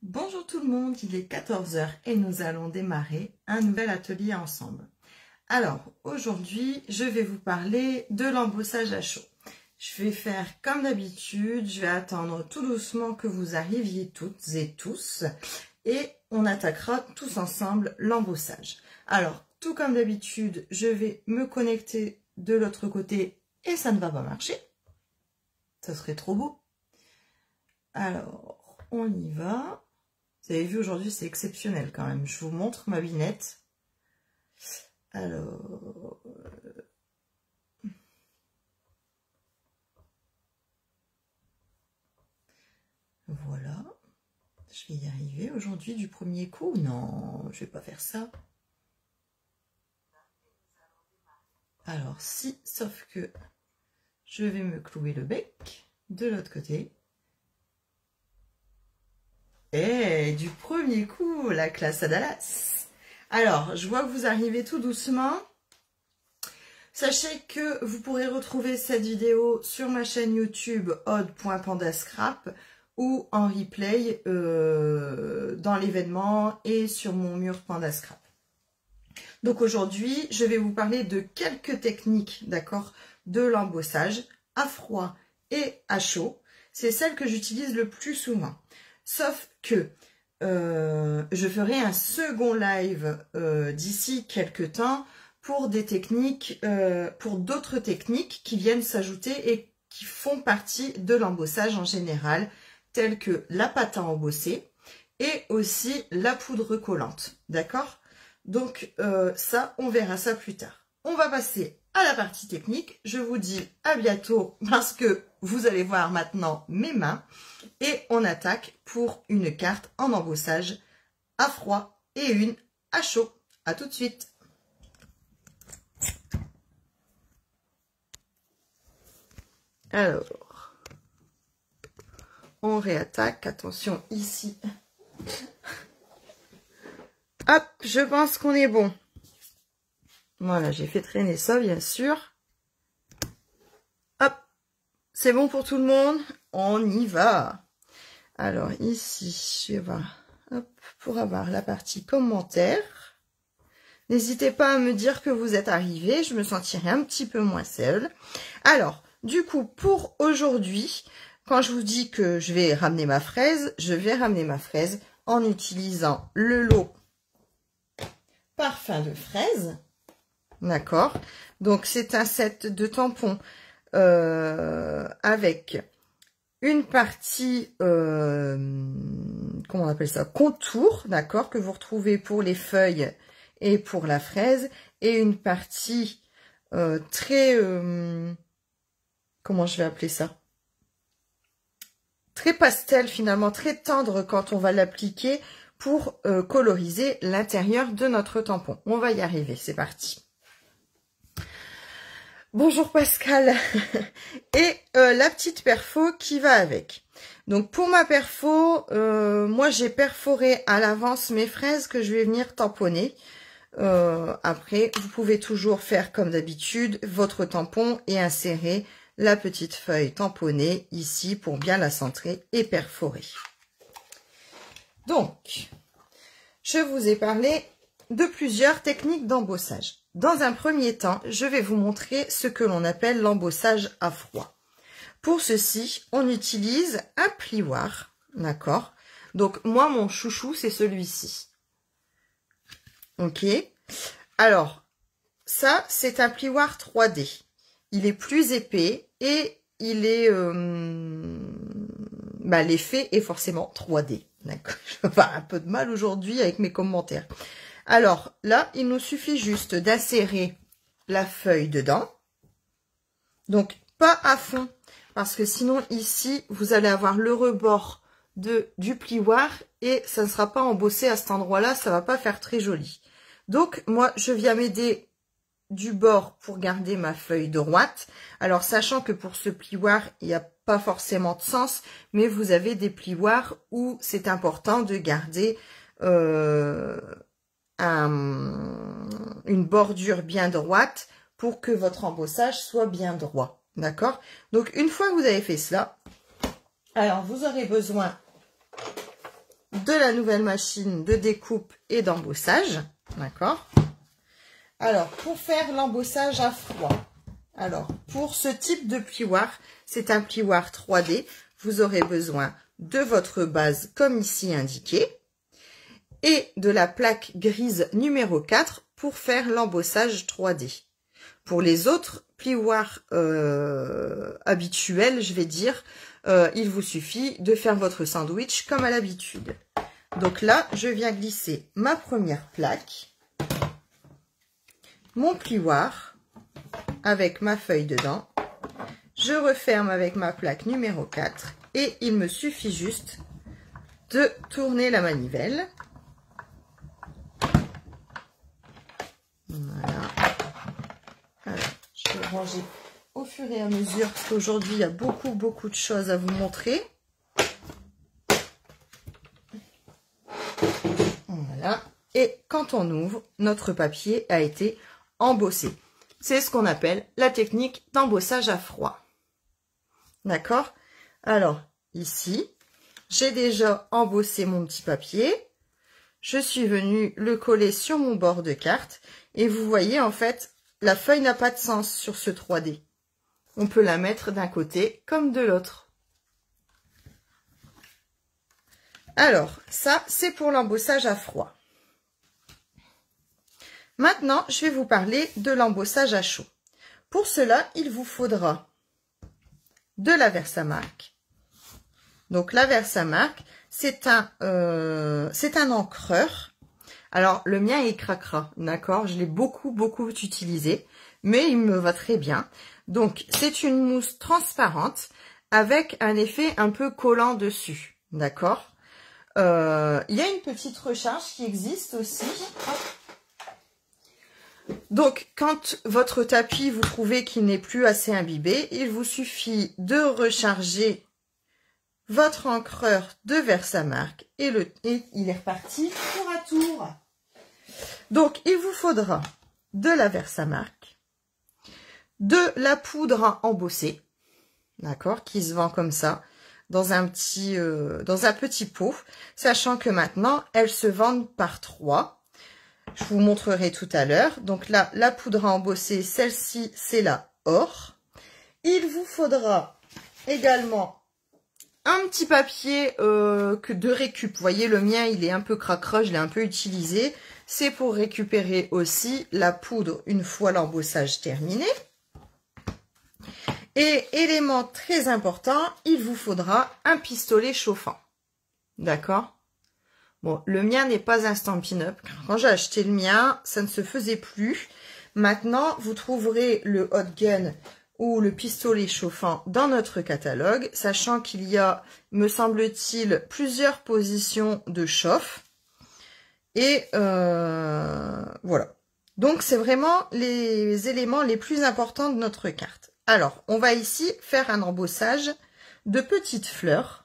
Bonjour tout le monde, il est 14 h et nous allons démarrer un nouvel atelier ensemble. Alors, aujourd'hui, je vais vous parler de l'embossage à chaud. Je vais faire comme d'habitude, je vais attendre tout doucement que vous arriviez toutes et tous et on attaquera tous ensemble l'embossage. Alors, tout comme d'habitude, je vais me connecter de l'autre côté et ça ne va pas marcher. Ça serait trop beau. Alors, on y va. Vous avez vu, aujourd'hui, c'est exceptionnel quand même. Je vous montre ma binette. Alors... Voilà. Je vais y arriver aujourd'hui du premier coup. Non, je vais pas faire ça. Alors, si, sauf que je vais me clouer le bec de l'autre côté. Et du premier coup, la classe à Dallas. Alors, je vois que vous arrivez tout doucement. Sachez que vous pourrez retrouver cette vidéo sur ma chaîne YouTube odd.pandascrap ou en replay dans l'événement et sur mon mur Pandascrap. Donc aujourd'hui, je vais vous parler de quelques techniques, d'accord, de l'embossage à froid et à chaud. C'est celle que j'utilise le plus souvent. Sauf que je ferai un second live d'ici quelques temps pour des techniques, pour d'autres techniques qui viennent s'ajouter et qui font partie de l'embossage en général, telles que la pâte à embosser et aussi la poudre collante, d'accord? Donc ça, on verra ça plus tard. On va passer à la partie technique. Je vous dis à bientôt parce que vous allez voir maintenant mes mains. Et on attaque pour une carte en embossage à froid et une à chaud. À tout de suite. Alors, on réattaque. Attention ici. Hop, je pense qu'on est bon. Voilà, j'ai fait traîner ça, bien sûr. Hop, c'est bon pour tout le monde. On y va. Alors ici, je vais voir, hop, pour avoir la partie commentaires. N'hésitez pas à me dire que vous êtes arrivés, je me sentirai un petit peu moins seule. Alors, du coup, pour aujourd'hui, quand je vous dis que je vais ramener ma fraise, je vais ramener ma fraise en utilisant le lot parfum de fraise. D'accord? Donc, c'est un set de tampons avec une partie, comment on appelle ça, contour, d'accord, que vous retrouvez pour les feuilles et pour la fraise, et une partie très, comment je vais appeler ça, très pastel finalement, très tendre quand on va l'appliquer pour coloriser l'intérieur de notre tampon. On va y arriver, c'est parti. Bonjour Pascal. Et la petite perfo qui va avec. Donc pour ma perfo, moi j'ai perforé à l'avance mes fraises que je vais venir tamponner. Après, vous pouvez toujours faire comme d'habitude votre tampon et insérer la petite feuille tamponnée ici pour bien la centrer et perforer. Donc, je vous ai parlé de plusieurs techniques d'embossage. Dans un premier temps, je vais vous montrer ce que l'on appelle l'embossage à froid. Pour ceci, on utilise un plioir, d'accord? Donc, moi, mon chouchou, c'est celui-ci. Ok? Alors, ça, c'est un plioir 3D. Il est plus épais et il est... l'effet est forcément 3D. D'accord? Je vais avoir un peu de mal aujourd'hui avec mes commentaires. Alors là, il nous suffit juste d'insérer la feuille dedans. Donc, pas à fond, parce que sinon, ici, vous allez avoir le rebord du plioir et ça ne sera pas embossé à cet endroit-là, ça va pas faire très joli. Donc, moi, je viens m'aider du bord pour garder ma feuille droite. Alors, sachant que pour ce plioir, il n'y a pas forcément de sens, mais vous avez des plioirs où c'est important de garder... une bordure bien droite pour que votre embossage soit bien droit, d'accord? Donc une fois que vous avez fait cela, alors vous aurez besoin de la nouvelle machine de découpe et d'embossage. D'accord? Alors, pour faire l'embossage à froid, alors, pour ce type de plioir, c'est un plioir 3D, vous aurez besoin de votre base comme ici indiqué et de la plaque grise numéro 4 pour faire l'embossage 3D. Pour les autres plioirs habituels, je vais dire, il vous suffit de faire votre sandwich comme à l'habitude. Donc là, je viens glisser ma première plaque, mon plioir avec ma feuille dedans. Je referme avec ma plaque numéro 4 et il me suffit juste de tourner la manivelle. Voilà. Alors, je vais ranger au fur et à mesure parce qu'aujourd'hui, il y a beaucoup de choses à vous montrer. Voilà. Et quand on ouvre, notre papier a été embossé. C'est ce qu'on appelle la technique d'embossage à froid. D'accord? Alors, ici, j'ai déjà embossé mon petit papier. Je suis venue le coller sur mon bord de carte. Et vous voyez, en fait, la feuille n'a pas de sens sur ce 3D. On peut la mettre d'un côté comme de l'autre. Alors, ça, c'est pour l'embossage à froid. Maintenant, je vais vous parler de l'embossage à chaud. Pour cela, il vous faudra de la Versamark. Donc, la Versamark, c'est un encreur. Alors, le mien est cracra, d'accord? Je l'ai beaucoup utilisé, mais il me va très bien. Donc, c'est une mousse transparente avec un effet un peu collant dessus, d'accord? Il y a une petite recharge qui existe aussi. Donc, quand votre tapis, vous trouvez qu'il n'est plus assez imbibé, il vous suffit de recharger votre encreur de Versamark et il est reparti tour à tour. Donc, il vous faudra de la Versamark, de la poudre embossée, d'accord, qui se vend comme ça, dans un petit pot, sachant que maintenant, elles se vendent par 3. Je vous montrerai tout à l'heure. Donc là, la poudre embossée, celle-ci, c'est la or. Il vous faudra également un petit papier de récup. Vous voyez, le mien, il est un peu cracra, je l'ai un peu utilisé. C'est pour récupérer aussi la poudre une fois l'embossage terminé. Et élément très important, il vous faudra un pistolet chauffant. D'accord ? Bon, le mien n'est pas un Stampin' Up. Quand j'ai acheté le mien, ça ne se faisait plus. Maintenant, vous trouverez le hot gun ou le pistolet chauffant dans notre catalogue, sachant qu'il y a, me semble-t-il, plusieurs positions de chauffe. Et voilà. Donc, c'est vraiment les éléments les plus importants de notre carte. Alors, on va ici faire un embossage de petites fleurs.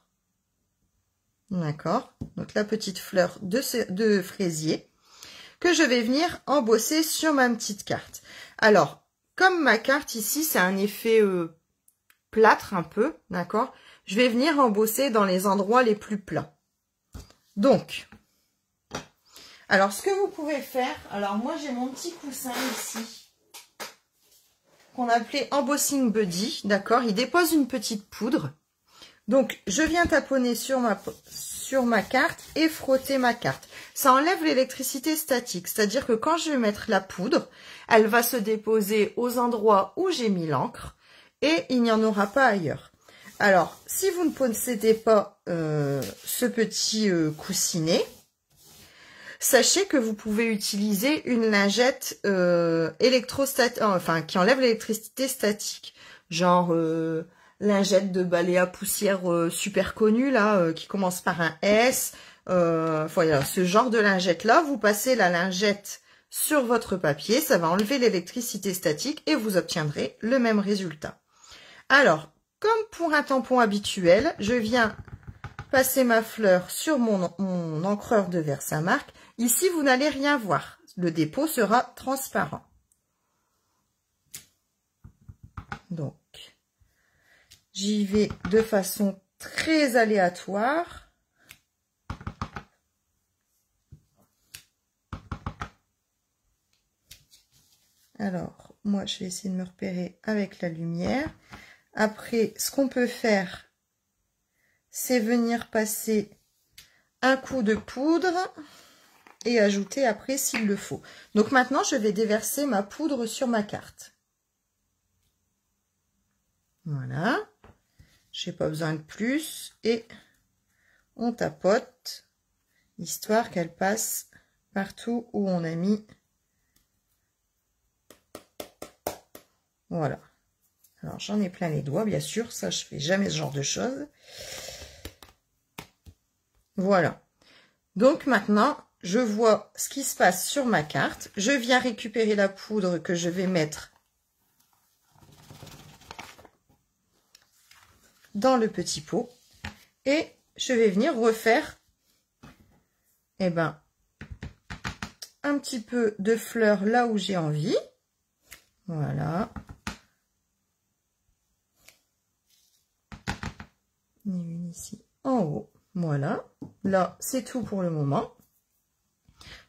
D'accord, donc la petite fleur de fraisier que je vais venir embosser sur ma petite carte. Alors, comme ma carte ici, c'est un effet plâtre un peu, d'accord, je vais venir embosser dans les endroits les plus plats. Donc, alors ce que vous pouvez faire, alors moi j'ai mon petit coussin ici, qu'on appelait Embossing Buddy, d'accord, il dépose une petite poudre. Donc, je viens taponner sur ma carte et frotter ma carte. Ça enlève l'électricité statique, c'est-à-dire que quand je vais mettre la poudre, elle va se déposer aux endroits où j'ai mis l'encre et il n'y en aura pas ailleurs. Alors, si vous ne possédez pas ce petit coussinet, sachez que vous pouvez utiliser une lingette électrostatique, enfin qui enlève l'électricité statique, genre lingette de balai à poussière super connue là, qui commence par un S. Voilà, ce genre de lingette là, vous passez la lingette sur votre papier, ça va enlever l'électricité statique et vous obtiendrez le même résultat. Alors, comme pour un tampon habituel, je viens passer ma fleur sur mon encreur de Versamark. Ici, vous n'allez rien voir. Le dépôt sera transparent. Donc, j'y vais de façon très aléatoire. Alors, moi, je vais essayer de me repérer avec la lumière. Après, ce qu'on peut faire, c'est venir passer un coup de poudre et ajouter après s'il le faut. Donc maintenant, je vais déverser ma poudre sur ma carte. Voilà. Je n'ai pas besoin de plus. Et on tapote, histoire qu'elle passe partout où on a mis. Voilà. Alors, j'en ai plein les doigts, bien sûr. Ça, je fais jamais ce genre de choses. Voilà. Donc, maintenant, je vois ce qui se passe sur ma carte. Je viens récupérer la poudre que je vais mettre dans le petit pot. Et je vais venir refaire, eh ben, un petit peu de fleurs là où j'ai envie. Voilà. Et une ici en haut. Voilà. Là, c'est tout pour le moment.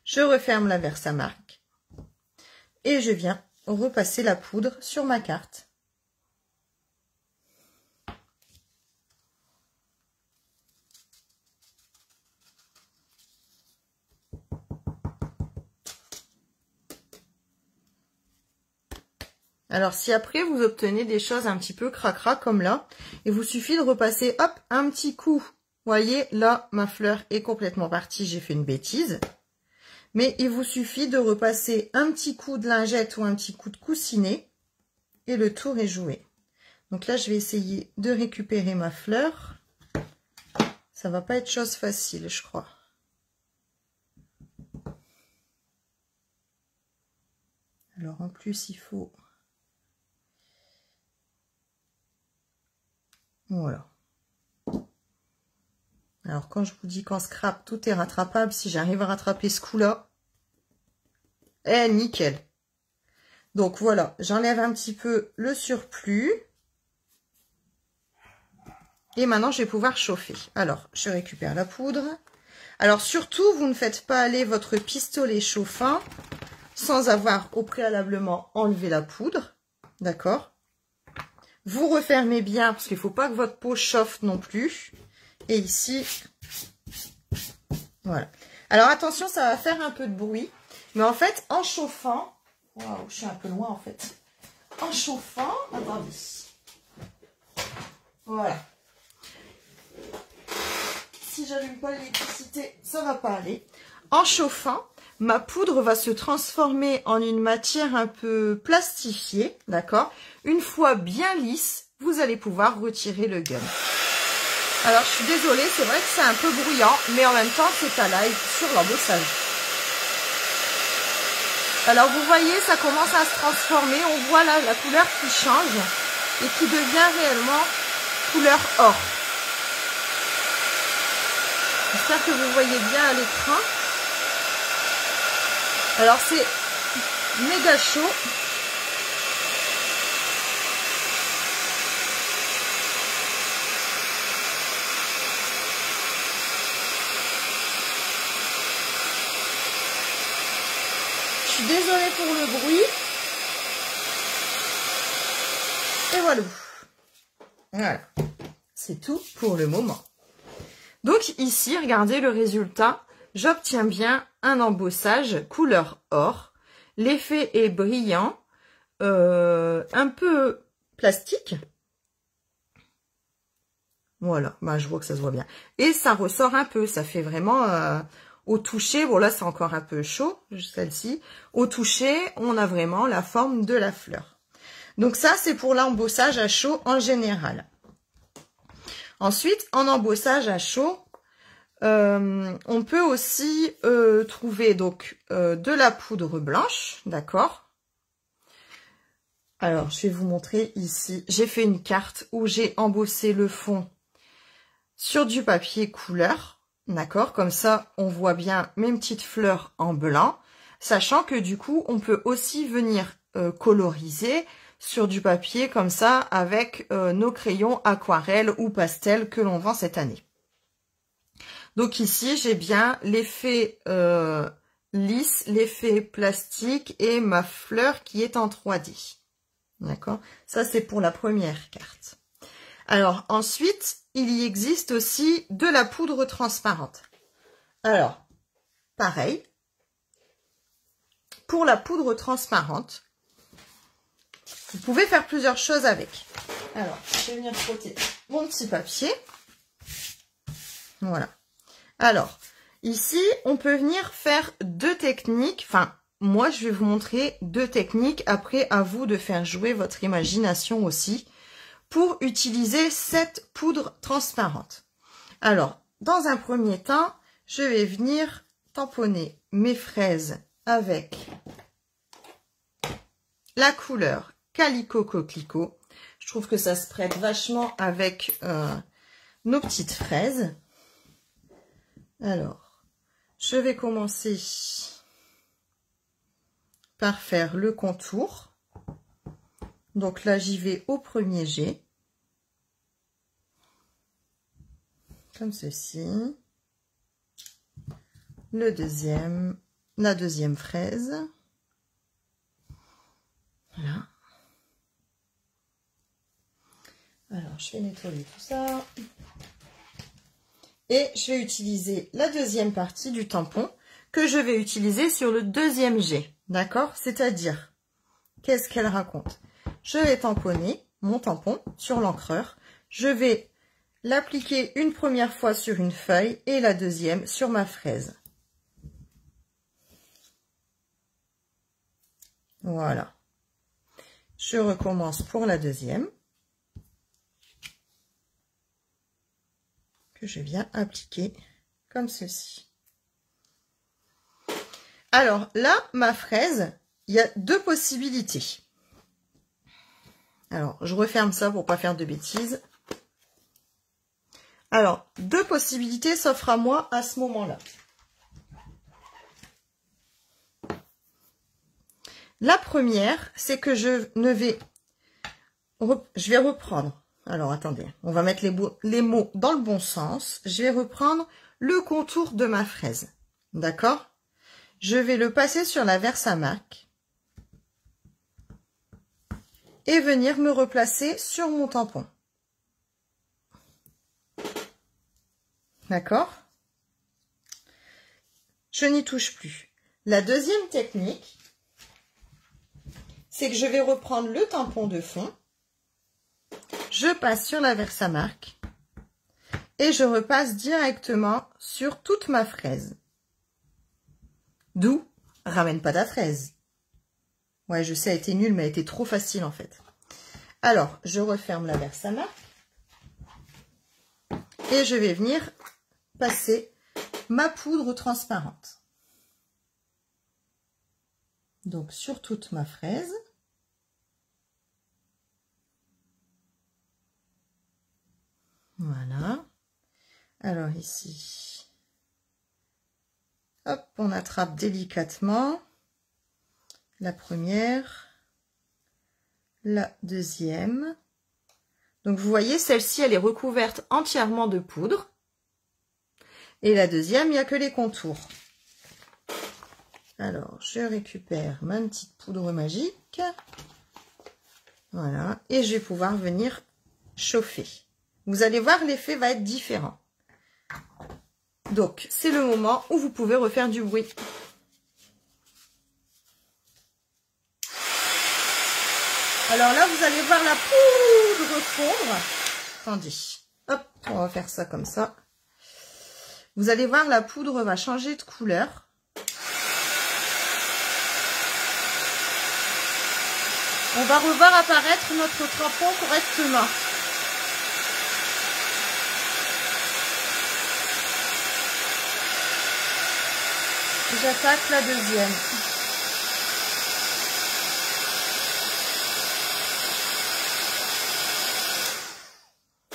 Je referme la Versamark. Et je viens repasser la poudre sur ma carte. Alors, si après, vous obtenez des choses un petit peu cracra comme là, il vous suffit de repasser, hop, un petit coup. Vous voyez, là, ma fleur est complètement partie, j'ai fait une bêtise. Mais il vous suffit de repasser un petit coup de lingette ou un petit coup de coussinet et le tour est joué. Donc là, je vais essayer de récupérer ma fleur. Ça va pas être chose facile, je crois. Alors, en plus, il faut... Voilà. Alors, quand je vous dis qu'en scrap, tout est rattrapable, si j'arrive à rattraper ce coup-là, eh, nickel. Donc, voilà, j'enlève un petit peu le surplus. Et maintenant, je vais pouvoir chauffer. Alors, je récupère la poudre. Alors, surtout, vous ne faites pas aller votre pistolet chauffant sans avoir au préalablement enlevé la poudre. D'accord ? Vous refermez bien, parce qu'il ne faut pas que votre pot chauffe non plus. Et ici, voilà. Alors attention, ça va faire un peu de bruit. Mais en fait, en chauffant... Waouh, je suis un peu loin en fait. En chauffant... Attendez. Voilà. Si j'allume pas l'électricité, ça va pas aller. En chauffant, ma poudre va se transformer en une matière un peu plastifiée, d'accord? Une fois bien lisse, vous allez pouvoir retirer le gun. Alors, je suis désolée, c'est vrai que c'est un peu bruyant, mais en même temps, c'est à live sur l'embossage. Alors, vous voyez, ça commence à se transformer. On voit là la couleur qui change et qui devient réellement couleur or. J'espère que vous voyez bien à l'écran. Alors, c'est méga chaud. Je suis désolée pour le bruit. Et voilà. Voilà. C'est tout pour le moment. Donc ici, regardez le résultat. J'obtiens bien un embossage couleur or. L'effet est brillant, un peu plastique. Voilà, bah, je vois que ça se voit bien. Et ça ressort un peu, ça fait vraiment... au toucher, bon là c'est encore un peu chaud, celle-ci. Au toucher, on a vraiment la forme de la fleur. Donc ça, c'est pour l'embossage à chaud en général. Ensuite, en embossage à chaud, on peut aussi trouver donc de la poudre blanche, d'accord? Alors, je vais vous montrer ici. J'ai fait une carte où j'ai embossé le fond sur du papier couleur, d'accord? Comme ça, on voit bien mes petites fleurs en blanc, sachant que du coup, on peut aussi venir coloriser sur du papier comme ça avec nos crayons aquarelle ou pastel que l'on vend cette année. Donc ici, j'ai bien l'effet lisse, l'effet plastique et ma fleur qui est en 3D. D'accord? Ça, c'est pour la première carte. Alors, ensuite, il y existe aussi de la poudre transparente. Alors, pareil. Pour la poudre transparente, vous pouvez faire plusieurs choses avec. Alors, je vais venir frotter mon petit papier. Voilà. Alors, ici, on peut venir faire deux techniques. Enfin, moi, je vais vous montrer deux techniques. Après, à vous de faire jouer votre imagination aussi pour utiliser cette poudre transparente. Alors, dans un premier temps, je vais venir tamponner mes fraises avec la couleur Calico Coquelicot. Je trouve que ça se prête vachement avec nos petites fraises. Alors, je vais commencer par faire le contour. Donc là, j'y vais au premier jet. Comme ceci. Le deuxième, la deuxième fraise. Voilà. Alors, je vais nettoyer tout ça. Et je vais utiliser la deuxième partie du tampon que je vais utiliser sur le deuxième jet. D'accord? C'est-à-dire, qu'est-ce qu'elle raconte? Je vais tamponner mon tampon sur l'encreur. Je vais l'appliquer une première fois sur une feuille et la deuxième sur ma fraise. Voilà. Je recommence pour la deuxième. Que je viens appliquer comme ceci. Alors là, ma fraise, il y a deux possibilités. Alors, je referme ça pour pas faire de bêtises. Alors, deux possibilités s'offrent à moi à ce moment-là. La première, c'est que je vais reprendre. Alors, attendez, on va mettre les mots dans le bon sens. Je vais reprendre le contour de ma fraise. D'accord? Je vais le passer sur la Versamark et venir me replacer sur mon tampon. D'accord? Je n'y touche plus. La deuxième technique, c'est que je vais reprendre le tampon de fond. Je passe sur la Versamark et je repasse directement sur toute ma fraise. D'où, ramène pas ta fraise. Ouais, je sais, elle était nulle, mais elle était trop facile en fait. Alors, je referme la Versamark et je vais venir passer ma poudre transparente. Donc, sur toute ma fraise. Voilà. Alors ici, hop, on attrape délicatement la première, la deuxième. Donc vous voyez, celle-ci, elle est recouverte entièrement de poudre. Et la deuxième, il n'y a que les contours. Alors, je récupère ma petite poudre magique. Voilà. Et je vais pouvoir venir chauffer. Vous allez voir, l'effet va être différent. Donc, c'est le moment où vous pouvez refaire du bruit. Alors là, vous allez voir la poudre fondre. Attendez. Hop, on va faire ça comme ça. Vous allez voir, la poudre va changer de couleur. On va revoir apparaître notre tampon correctement. J'attaque la deuxième.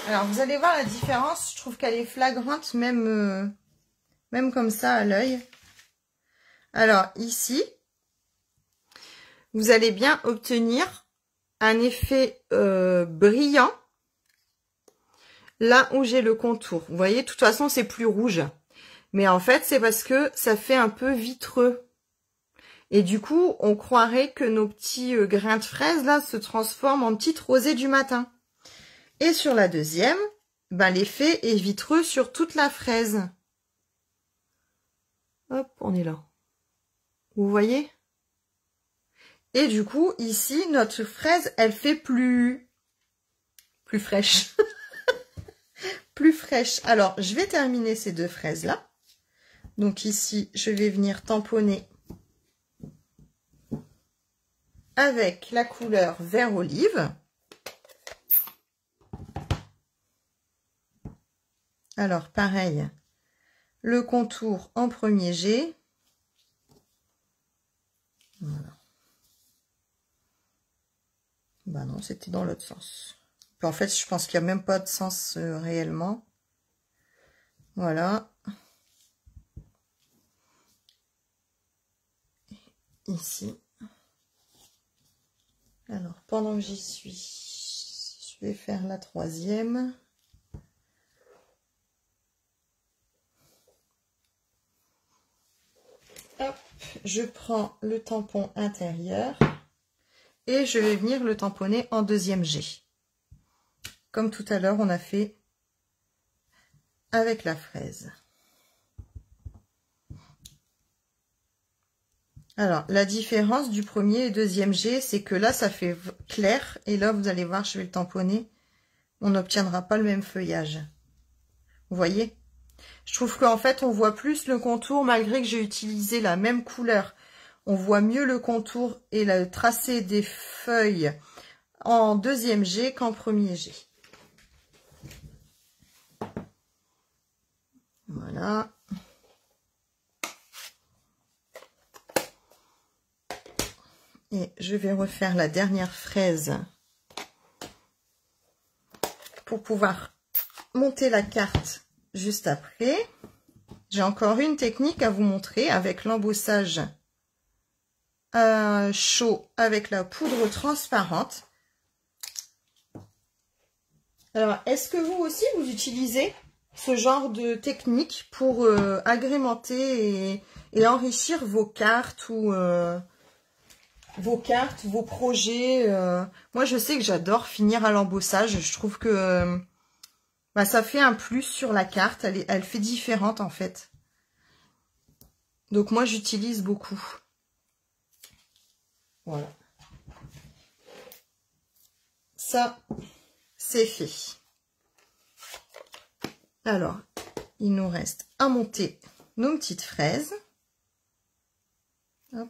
Alors, vous allez voir la différence. Je trouve qu'elle est flagrante, même comme ça à l'œil. Alors, ici, vous allez bien obtenir un effet brillant là où j'ai le contour. Vous voyez, de toute façon, c'est plus rouge. Mais en fait, c'est parce que ça fait un peu vitreux. Et du coup, on croirait que nos petits grains de fraises, là, se transforment en petites rosées du matin. Et sur la deuxième, ben, l'effet est vitreux sur toute la fraise. Hop, on est là. Vous voyez? Et du coup, ici, notre fraise, elle fait plus fraîche. Plus fraîche. Alors, je vais terminer ces deux fraises-là. Donc ici, je vais venir tamponner avec la couleur vert olive. Alors, pareil, le contour en premier jet. Voilà. Bah non, c'était dans l'autre sens. Puis en fait, je pense qu'il n'y a même pas de sens réellement. Voilà. Ici. Alors, pendant que j'y suis, je vais faire la troisième. Hop, je prends le tampon intérieur et je vais venir le tamponner en deuxième jet. Comme tout à l'heure, on a fait avec la fraise. Alors, la différence du premier et deuxième jet, c'est que là, ça fait clair. Et là, vous allez voir, je vais le tamponner. On n'obtiendra pas le même feuillage. Vous voyez? Je trouve qu'en fait, on voit plus le contour, malgré que j'ai utilisé la même couleur. On voit mieux le contour et le tracé des feuilles en deuxième jet qu'en premier jet. Voilà. Et je vais refaire la dernière fraise pour pouvoir monter la carte juste après. J'ai encore une technique à vous montrer avec l'embossage chaud avec la poudre transparente. Alors, est-ce que vous aussi, vous utilisez ce genre de technique pour agrémenter et enrichir vos cartes ou vos projets? Moi, je sais que j'adore finir à l'embossage. Je trouve que bah, ça fait un plus sur la carte. Elle fait différente, en fait. Donc, moi, j'utilise beaucoup. Voilà. Ça, c'est fait. Alors, il nous reste à monter nos petites fraises. Hop.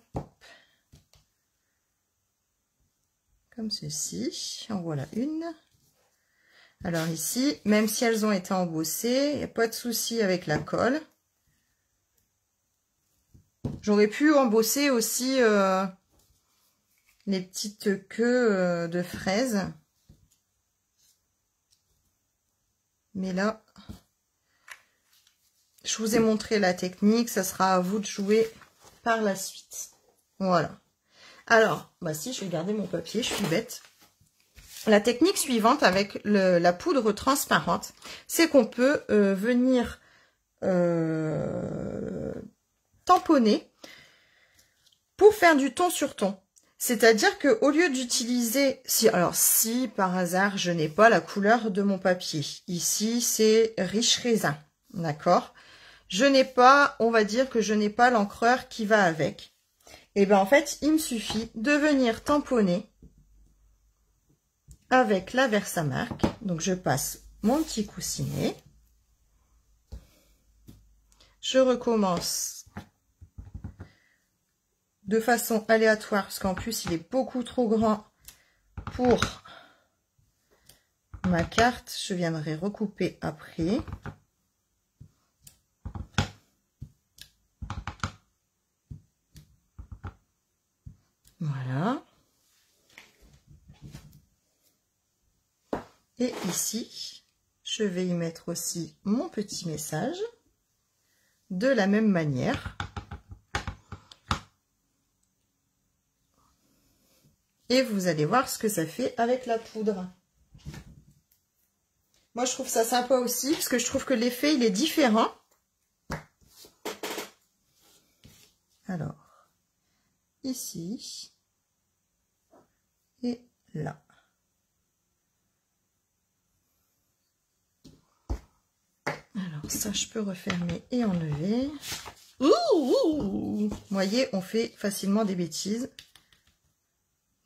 Comme ceci. En voilà une. Alors ici, même si elles ont été embossées, il n'y a pas de souci avec la colle. J'aurais pu embosser aussi les petites queues de fraises. Mais là, je vous ai montré la technique. Ça sera à vous de jouer par la suite. Voilà. Alors, bah si, je vais garder mon papier, je suis bête. La technique suivante avec la poudre transparente, c'est qu'on peut venir tamponner pour faire du ton sur ton. C'est-à-dire qu'au lieu d'utiliser, si par hasard je n'ai pas la couleur de mon papier, ici c'est riche raisin, d'accord? Je n'ai pas, on va dire que je n'ai pas l'encreur qui va avec. Et bien en fait, il me suffit de venir tamponner avec la Versamark. Donc je passe mon petit coussinet. Je recommence de façon aléatoire parce qu'en plus il est beaucoup trop grand pour ma carte. Je viendrai recouper après. Voilà. Et ici, je vais y mettre aussi mon petit message de la même manière. Et vous allez voir ce que ça fait avec la poudre. Moi, je trouve ça sympa aussi parce que je trouve que l'effet, il est différent. Alors, ici et là. Alors ça, je peux refermer et enlever. Vous voyez, on fait facilement des bêtises.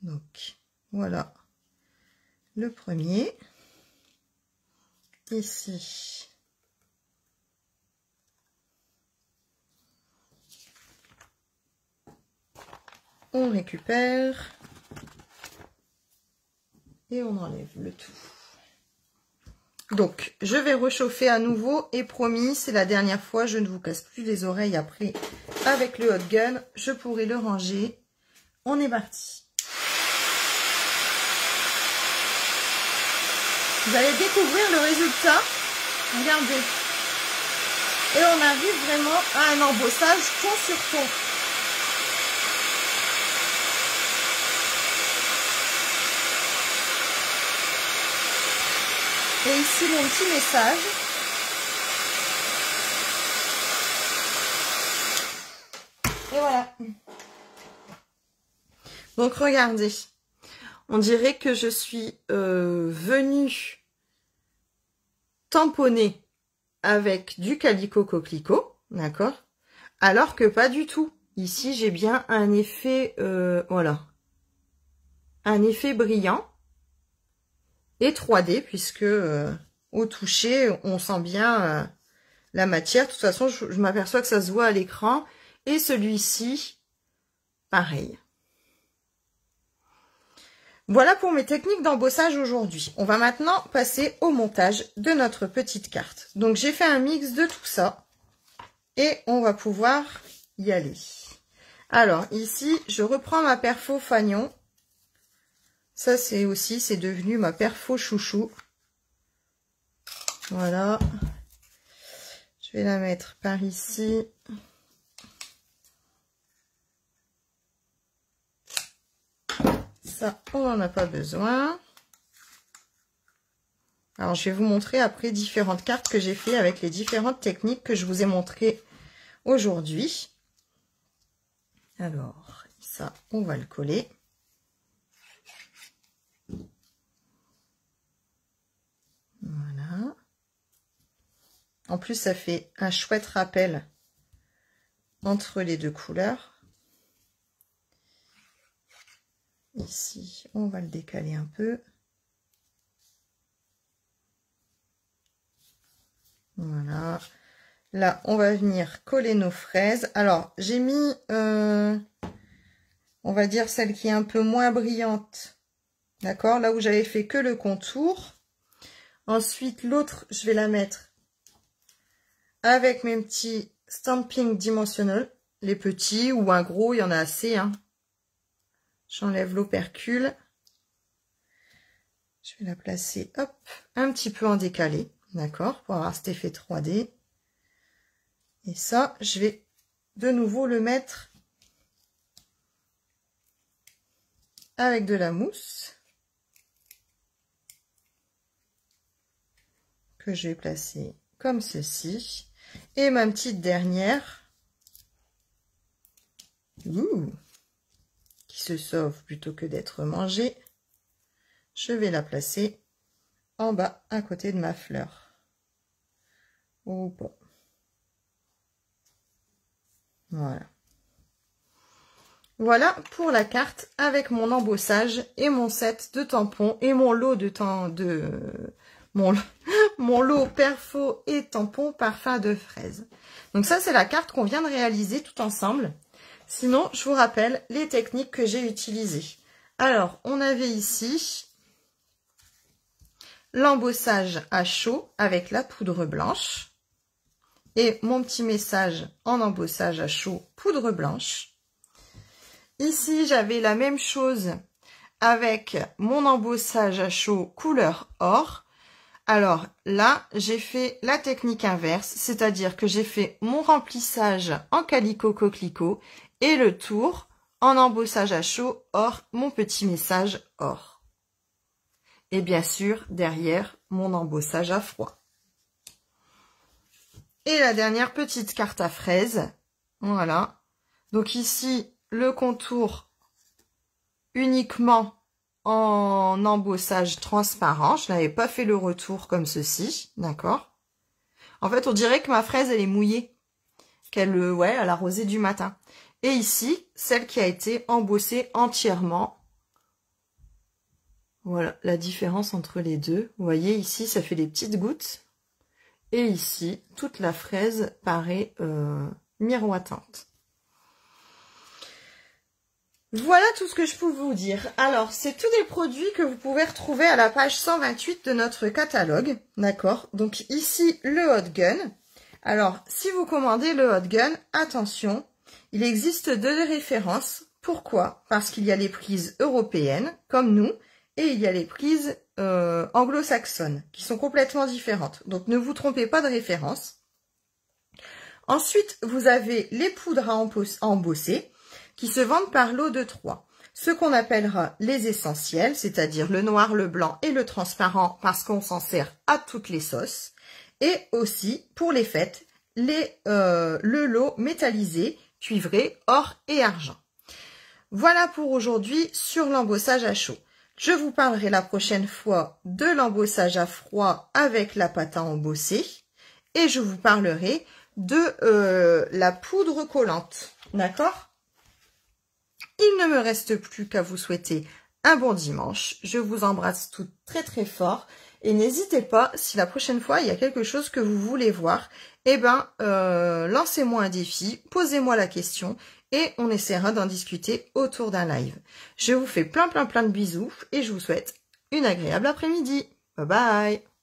Donc, voilà le premier. Ici. On récupère. Et on enlève le tout. Donc, je vais réchauffer à nouveau. Et promis, c'est la dernière fois. Je ne vous casse plus les oreilles après. Avec le hot gun, je pourrai le ranger. On est parti. Vous allez découvrir le résultat. Regardez. Et on arrive vraiment à un embossage ton sur ton. Et ici mon petit message. Et voilà. Donc regardez. On dirait que je suis venue tamponner avec du calico coquelicot, d'accord? Alors que pas du tout. Ici, j'ai bien un effet, voilà, un effet brillant et 3D puisque au toucher, on sent bien la matière. De toute façon, je m'aperçois que ça se voit à l'écran. Et celui-ci, pareil. Voilà pour mes techniques d'embossage aujourd'hui. On va maintenant passer au montage de notre petite carte. Donc, j'ai fait un mix de tout ça. Et on va pouvoir y aller. Alors, ici, je reprends ma perfo fanion. Ça, c'est devenu ma perfo chouchou. Voilà. Je vais la mettre par ici. Ça, on n'en a pas besoin. Alors, je vais vous montrer après différentes cartes que j'ai fait avec les différentes techniques que je vous ai montrées aujourd'hui. Alors, ça, on va le coller. Voilà. En plus, ça fait un chouette rappel entre les deux couleurs. Ici, on va le décaler un peu. Voilà. Là, on va venir coller nos fraises. Alors, j'ai mis, on va dire, celle qui est un peu moins brillante. D'accord? Là où j'avais fait que le contour. Ensuite, l'autre, je vais la mettre avec mes petits Stampin' Dimensional. Les petits ou un gros, il y en a assez, hein. J'enlève l'opercule. Je vais la placer, hop, un petit peu en décalé, d'accord, pour avoir cet effet 3D. Et ça, je vais de nouveau le mettre avec de la mousse que je vais placer comme ceci. Et ma petite dernière, qui se sauve plutôt que d'être mangée, je vais la placer en bas à côté de ma fleur. Ou pas. Voilà. Voilà pour la carte avec mon embossage et mon set de tampons et mon lot mon lot perfo et tampons parfum de fraise. Donc ça, c'est la carte qu'on vient de réaliser tout ensemble. Sinon, je vous rappelle les techniques que j'ai utilisées. Alors, on avait ici l'embossage à chaud avec la poudre blanche. Et mon petit message en embossage à chaud, poudre blanche. Ici, j'avais la même chose avec mon embossage à chaud couleur or. Alors là, j'ai fait la technique inverse, c'est-à-dire que j'ai fait mon remplissage en calico coquelicot et le tour en embossage à chaud or, mon petit message or. Et bien sûr, derrière, mon embossage à froid. Et la dernière petite carte à fraises. Voilà. Donc ici, le contour uniquement en embossage transparent. Je n'avais pas fait le retour comme ceci, d'accord? En fait, on dirait que ma fraise, elle est mouillée, ouais, à la rosée du matin. Et ici, celle qui a été embossée entièrement. Voilà la différence entre les deux. Vous voyez, ici, ça fait des petites gouttes. Et ici, toute la fraise paraît miroitante. Voilà tout ce que je peux vous dire. Alors, c'est tous des produits que vous pouvez retrouver à la page 128 de notre catalogue. D'accord? Donc ici, le Hot Gun. Alors, si vous commandez le Hot Gun, attention, il existe deux références. Pourquoi? Parce qu'il y a les prises européennes, comme nous, et il y a les prises anglo-saxonnes, qui sont complètement différentes. Donc, ne vous trompez pas de référence. Ensuite, vous avez les poudres à embosser, qui se vendent par lot de 3. Ce qu'on appellera les essentiels, c'est-à-dire le noir, le blanc et le transparent, parce qu'on s'en sert à toutes les sauces. Et aussi, pour les fêtes, le lot métallisé, cuivré, or et argent. Voilà pour aujourd'hui sur l'embossage à chaud. Je vous parlerai la prochaine fois de l'embossage à froid avec la pâte à embosser. Et je vous parlerai de la poudre collante. D'accord ? Il ne me reste plus qu'à vous souhaiter un bon dimanche. Je vous embrasse toutes très très fort. Et n'hésitez pas, si la prochaine fois il y a quelque chose que vous voulez voir, eh ben, lancez-moi un défi, posez-moi la question et on essaiera d'en discuter autour d'un live. Je vous fais plein de bisous et je vous souhaite une agréable après-midi. Bye bye!